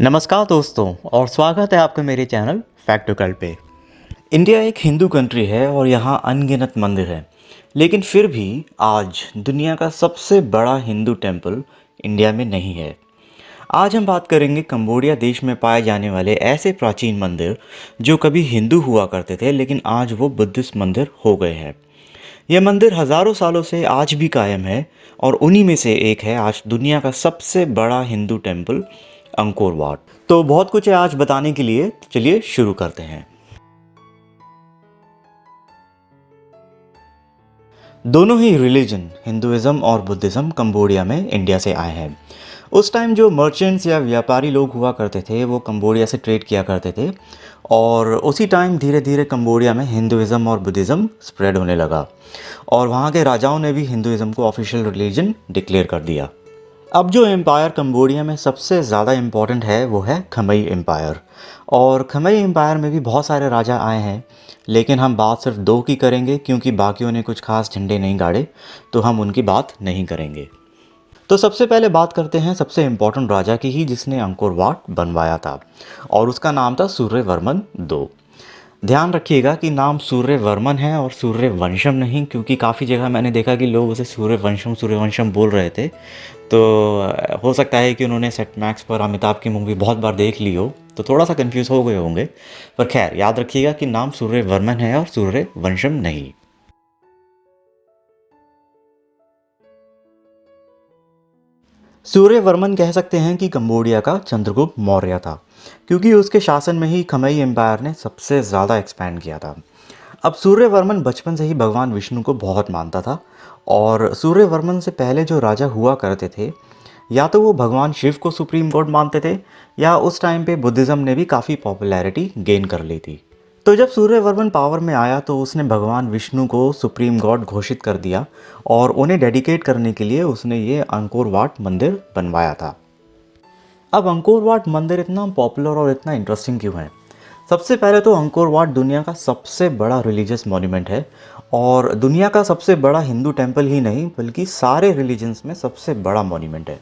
नमस्कार दोस्तों और स्वागत है आपका मेरे चैनल फैक्टोकल पे। इंडिया एक हिंदू कंट्री है और यहाँ अनगिनत मंदिर हैं, लेकिन फिर भी आज दुनिया का सबसे बड़ा हिंदू टेम्पल इंडिया में नहीं है। आज हम बात करेंगे कंबोडिया देश में पाए जाने वाले ऐसे प्राचीन मंदिर जो कभी हिंदू हुआ करते थे लेकिन आज वो बुद्धिस्ट मंदिर हो गए हैं। यह मंदिर हज़ारों सालों से आज भी कायम है और उन्हीं में से एक है आज दुनिया का सबसे बड़ा हिंदू टेम्पल अंकोर वाट। तो बहुत कुछ है आज बताने के लिए, तो चलिए शुरू करते हैं। दोनों ही रिलीजन हिंदुइज्म और बुद्धिज़्म कंबोडिया में इंडिया से आए हैं। उस टाइम जो मर्चेंट्स या व्यापारी लोग हुआ करते थे वो कंबोडिया से ट्रेड किया करते थे और उसी टाइम धीरे धीरे कंबोडिया में हिंदुइज्म और बुद्धिज़्म स्प्रेड होने लगा और वहाँ के राजाओं ने भी हिंदुइज्म को ऑफिशियल रिलीजन डिक्लेयर कर दिया। अब जो एम्पायर कंबोडिया में सबसे ज़्यादा इम्पॉर्टेंट है वो है खमई एम्पायर। और खमई एम्पायर में भी बहुत सारे राजा आए हैं, लेकिन हम बात सिर्फ दो की करेंगे क्योंकि बाकियों ने कुछ खास झंडे नहीं गाड़े, तो हम उनकी बात नहीं करेंगे। तो सबसे पहले बात करते हैं सबसे इम्पोर्टेंट राजा की ही जिसने अंकोर वाट बनवाया था और उसका नाम था सूर्यवर्मन दो। ध्यान रखिएगा कि नाम सूर्यवर्मन है और सूर्यवंशम नहीं, क्योंकि काफ़ी जगह मैंने देखा कि लोग उसे सूर्यवंशम बोल रहे थे। तो हो सकता है कि उन्होंने सेट मैक्स पर अमिताभ की मूवी बहुत बार देख ली हो, तो थोड़ा सा कंफ्यूज हो गए होंगे। पर खैर याद रखिएगा कि नाम सूर्यवर्मन है और सूर्यवंशम नहीं। सूर्यवर्मन कह सकते हैं कि कंबोडिया का चंद्रगुप्त मौर्य था, क्योंकि उसके शासन में ही खमई एम्पायर ने सबसे ज़्यादा एक्सपैंड किया था। अब सूर्यवर्मन बचपन से ही भगवान विष्णु को बहुत मानता था और सूर्यवर्मन से पहले जो राजा हुआ करते थे या तो वो भगवान शिव को सुप्रीम गॉड मानते थे या उस टाइम पे बुद्धिज़्म ने भी काफ़ी पॉपुलैरिटी गेन कर ली थी। तो जब सूर्यवर्मन पावर में आया तो उसने भगवान विष्णु को सुप्रीम गॉड घोषित कर दिया और उन्हें डेडिकेट करने के लिए उसने ये अंकोर वाट मंदिर बनवाया था। अब अंकोर वाट मंदिर इतना पॉपुलर और इतना इंटरेस्टिंग क्यों है? सबसे पहले तो अंकोर वाट दुनिया का सबसे बड़ा रिलीजियस मॉन्यूमेंट है और दुनिया का सबसे बड़ा हिंदू टेम्पल ही नहीं बल्कि सारे रिलीजन्स में सबसे बड़ा मॉन्यूमेंट है।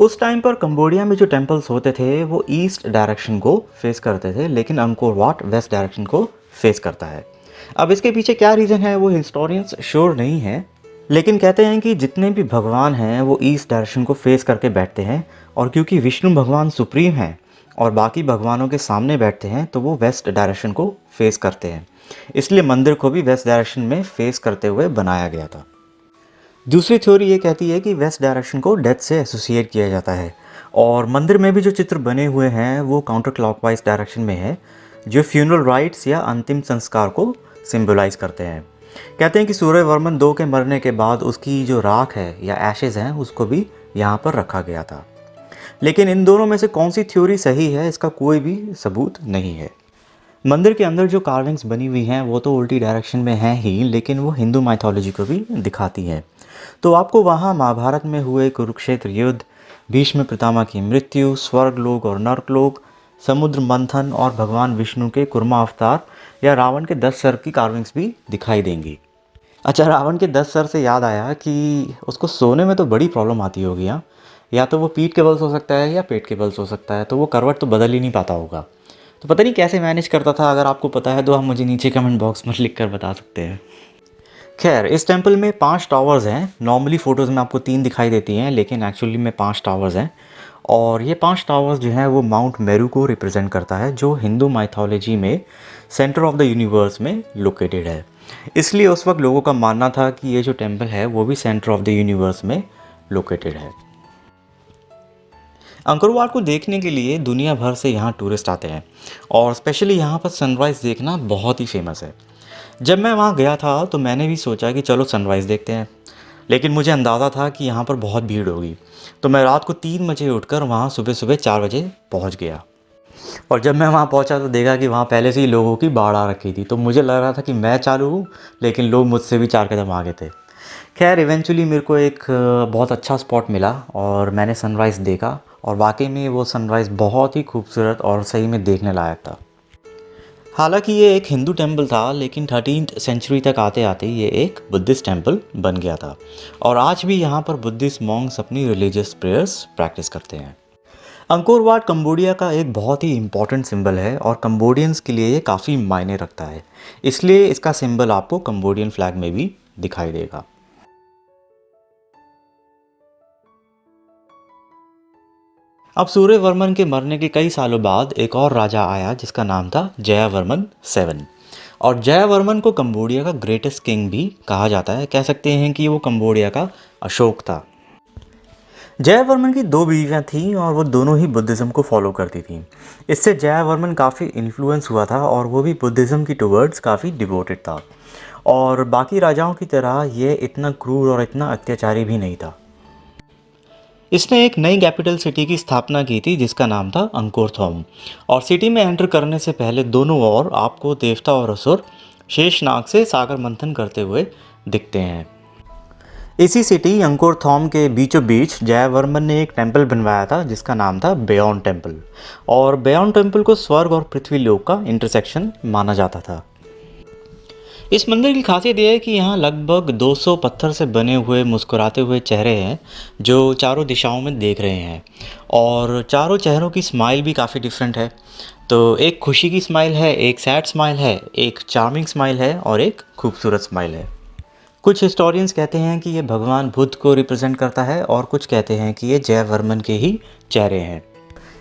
उस टाइम पर कंबोडिया में जो टेम्पल्स होते थे वो ईस्ट डायरेक्शन को फेस करते थे, लेकिन अंकोर वाट वेस्ट डायरेक्शन को फेस करता है। अब इसके पीछे क्या रीज़न है वो हिस्टोरियंस श्योर नहीं है, लेकिन कहते हैं कि जितने भी भगवान हैं वो ईस्ट डायरेक्शन को फेस करके बैठते हैं और क्योंकि विष्णु भगवान सुप्रीम हैं और बाकी भगवानों के सामने बैठते हैं तो वो वेस्ट डायरेक्शन को फेस करते हैं, इसलिए मंदिर को भी वेस्ट डायरेक्शन में फेस करते हुए बनाया गया था। दूसरी थ्योरी ये कहती है कि वेस्ट डायरेक्शन को डेथ से एसोसिएट किया जाता है और मंदिर में भी जो चित्र बने हुए हैं वो काउंटर क्लॉकवाइज डायरेक्शन में है, जो फ्यूनरल राइट्स या अंतिम संस्कार को सिंबलाइज करते हैं। कहते हैं कि सूर्यवर्मन दो के मरने के बाद उसकी जो राख है या एशेज हैं उसको भी यहाँ पर रखा गया था, लेकिन इन दोनों में से कौन सी थ्योरी सही है इसका कोई भी सबूत नहीं है। मंदिर के अंदर जो कार्विंग्स बनी हुई हैं वो तो उल्टी डायरेक्शन में हैं ही, लेकिन वो हिंदू माइथोलॉजी को भी दिखाती हैं। तो आपको वहाँ महाभारत में हुए कुरुक्षेत्र युद्ध, भीष्म पितामह की मृत्यु, स्वर्गलोक और नर्कलोक, समुद्र मंथन और भगवान विष्णु के कुर्मा अवतार या रावण के 10 सर की कार्विंग्स भी दिखाई देंगी। अच्छा, रावण के 10 सर से याद आया कि उसको सोने में तो बड़ी प्रॉब्लम आती होगी। हाँ, या तो वो पीठ के बल सो सकता है या पेट के बल सो सकता है, तो वो करवट तो बदल ही नहीं पाता होगा। तो पता नहीं कैसे मैनेज करता था। अगर आपको पता है तो आप मुझे नीचे कमेंट बॉक्स में लिख कर बता सकते हैं। खैर, इस टेम्पल में 5 टावर्स हैं। नॉर्मली फ़ोटोज़ में आपको 3 दिखाई देती हैं, लेकिन एक्चुअली में 5 टावर्स हैं और ये 5 टावर्स जो हैं वो माउंट मेरू को रिप्रेजेंट करता है, जो हिंदू माइथोलॉजी में सेंटर ऑफ द यूनिवर्स में लोकेटेड है। इसलिए उस वक्त लोगों का मानना था कि ये जो टेम्पल है वो भी सेंटर ऑफ द यूनिवर्स में लोकेटेड है। अंकोर वाट को देखने के लिए दुनिया भर से यहाँ टूरिस्ट आते हैं और स्पेशली यहाँ पर सनराइज़ देखना बहुत ही फेमस है। जब मैं वहाँ गया था तो मैंने भी सोचा कि चलो सनराइज़ देखते हैं, लेकिन मुझे अंदाज़ा था कि यहाँ पर बहुत भीड़ होगी, तो मैं रात को 3 बजे उठकर वहाँ सुबह सुबह 4 बजे पहुँच गया। और जब मैं वहाँ पहुँचा तो देखा कि वहाँ पहले से ही लोगों की बाढ़ आ रखी थी। तो मुझे लग रहा था कि मैं चालू हूँ, लेकिन लोग मुझसे भी 4 कदम आगे थे। खैर, इवेंचुअली मेरे को एक बहुत अच्छा स्पॉट मिला और मैंने सनराइज़ देखा और वाकई में वो सनराइज़ बहुत ही खूबसूरत और सही में देखने लायक था। हालांकि ये एक हिंदू टेम्पल था, लेकिन 13th सेंचुरी तक आते आते ये एक बुद्धिस्ट टेम्पल बन गया था और आज भी यहाँ पर बुद्धिस्ट मॉन्क्स अपनी रिलीजियस प्रेयर्स प्रैक्टिस करते हैं। अंकोर वाट कंबोडिया का एक बहुत ही इम्पॉर्टेंट सिंबल है और कंबोडियंस के लिए ये काफ़ी मायने रखता है। इसलिए इसका सिंबल आपको कंबोडियन फ्लैग में भी दिखाई देगा। अब सूर्यवर्मन के मरने के कई सालों बाद एक और राजा आया जिसका नाम था जयावर्मन 7। और जयावर्मन को कंबोडिया का ग्रेटेस्ट किंग भी कहा जाता है। कह सकते हैं कि वो कंबोडिया का अशोक था। जयावर्मन की दो बीवियां थीं और वो दोनों ही बुद्धिज़्म को फॉलो करती थीं। इससे जयावर्मन काफ़ी इन्फ्लुएंस हुआ था और वो भी बुद्धिज़्म की टुवर्ड्स काफ़ी डिवोटेड था। और बाकी राजाओं की तरह ये इतना क्रूर और इतना अत्याचारी भी नहीं था। इसने एक नई कैपिटल सिटी की स्थापना की थी जिसका नाम था अंकोरथोम। और सिटी में एंटर करने से पहले दोनों ओर आपको देवता और असुर शेषनाग से सागर मंथन करते हुए दिखते हैं। इसी सिटी अंकोरथोम के बीचों बीच जयवर्मन ने एक टेंपल बनवाया था जिसका नाम था बेयॉन टेंपल। और बेयॉन टेंपल को स्वर्ग और पृथ्वी लोक का इंटरसेक्शन माना जाता था। इस मंदिर की खासियत यह है कि यहाँ लगभग 200 पत्थर से बने हुए मुस्कुराते हुए चेहरे हैं जो चारों दिशाओं में देख रहे हैं। और चारों चेहरों की स्माइल भी काफ़ी डिफरेंट है। तो एक खुशी की स्माइल है, एक सैड स्माइल है, एक चार्मिंग स्माइल है और एक खूबसूरत स्माइल है। कुछ हिस्टोरियंस कहते हैं कि ये भगवान बुद्ध को रिप्रेजेंट करता है और कुछ कहते हैं कि ये जयवर्मन के ही चेहरे हैं।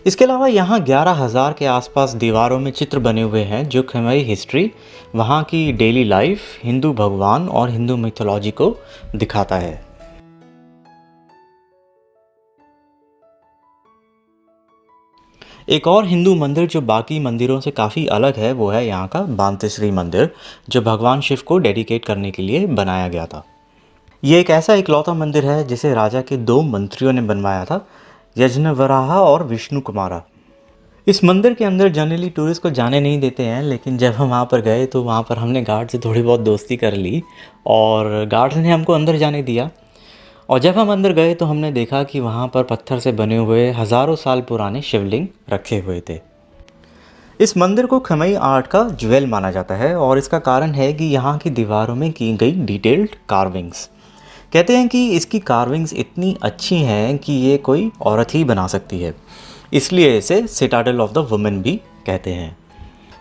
इसके अलावा यहाँ 11,000 के आसपास दीवारों में चित्र बने हुए हैं जो खमेई हिस्ट्री, वहाँ की डेली लाइफ, हिंदू भगवान और हिंदू मिथोलॉजी को दिखाता है। एक और हिंदू मंदिर जो बाकी मंदिरों से काफ़ी अलग है वो है यहाँ का बांतेश्वरी मंदिर, जो भगवान शिव को डेडिकेट करने के लिए बनाया गया था। ये एक ऐसा इकलौता मंदिर है जिसे राजा के दो मंत्रियों ने बनवाया था, यज्ञवराहा और विष्णु कुमारा। इस मंदिर के अंदर जनरली टूरिस्ट को जाने नहीं देते हैं, लेकिन जब हम वहाँ पर गए तो वहाँ पर हमने गार्ड से थोड़ी बहुत दोस्ती कर ली और गार्ड्स ने हमको अंदर जाने दिया। और जब हम अंदर गए तो हमने देखा कि वहाँ पर पत्थर से बने हुए हज़ारों साल पुराने शिवलिंग रखे हुए थे। इस मंदिर को खमेई आर्ट का ज्वेल माना जाता है और इसका कारण है कि यहाँ की दीवारों में की गई डिटेल्ड कार्विंग्स। कहते हैं कि इसकी कार्विंग्स इतनी अच्छी हैं कि ये कोई औरत ही बना सकती है, इसलिए इसे सिटाडेल ऑफ द वुमेन भी कहते हैं।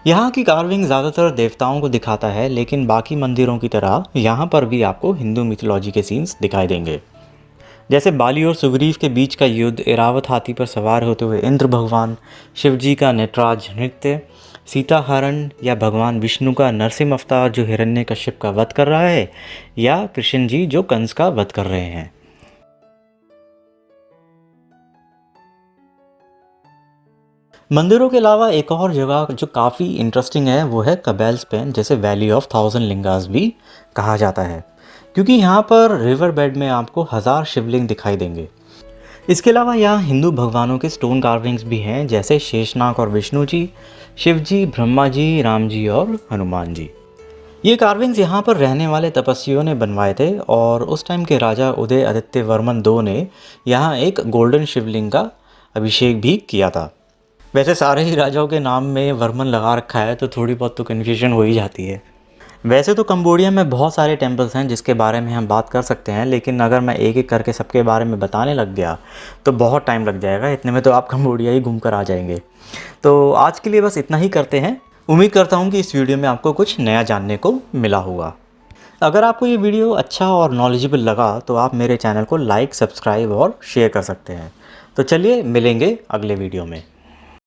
यहाँ की कार्विंग ज़्यादातर देवताओं को दिखाता है, लेकिन बाकी मंदिरों की तरह यहाँ पर भी आपको हिंदू मिथोलॉजी के सीन्स दिखाई देंगे। जैसे बाली और सुग्रीव के बीच का युद्ध, एरावत हाथी पर सवार होते हुए इंद्र भगवान, शिवजी का नटराज नृत्य, सीता हरण, या भगवान विष्णु का नरसिंह अवतार जो हिरण्यकश्यप का वध कर रहा है, या कृष्ण जी जो कंस का वध कर रहे हैं। मंदिरों के अलावा एक और जगह जो काफ़ी इंटरेस्टिंग है वो है कबैल्स पेन, जैसे वैली ऑफ 1000 लिंगास भी कहा जाता है, क्योंकि यहाँ पर रिवर बेड में आपको 1000 शिवलिंग दिखाई देंगे। इसके अलावा यहाँ हिंदू भगवानों के स्टोन कार्विंग्स भी हैं, जैसे शेषनाग और विष्णु जी, शिव जी, ब्रह्मा जी, राम जी और हनुमान जी। ये कार्विंग्स यहाँ पर रहने वाले तपस्वियों ने बनवाए थे और उस टाइम के राजा उदय आदित्य वर्मन 2 ने यहाँ एक गोल्डन शिवलिंग का अभिषेक भी किया था। वैसे सारे ही राजाओं के नाम में वर्मन लगा रखा है तो थोड़ी बहुत तो कन्फ्यूजन हो ही जाती है। वैसे तो कंबोडिया में बहुत सारे टेम्पल्स हैं जिसके बारे में हम बात कर सकते हैं, लेकिन अगर मैं एक एक करके सबके बारे में बताने लग गया तो बहुत टाइम लग जाएगा। इतने में तो आप कंबोडिया ही घूम कर आ जाएंगे। तो आज के लिए बस इतना ही करते हैं। उम्मीद करता हूँ कि इस वीडियो में आपको कुछ नया जानने को मिला होगा। अगर आपको ये वीडियो अच्छा और नॉलेजेबल लगा तो आप मेरे चैनल को लाइक, सब्सक्राइब और शेयर कर सकते हैं। तो चलिए मिलेंगे अगले वीडियो में।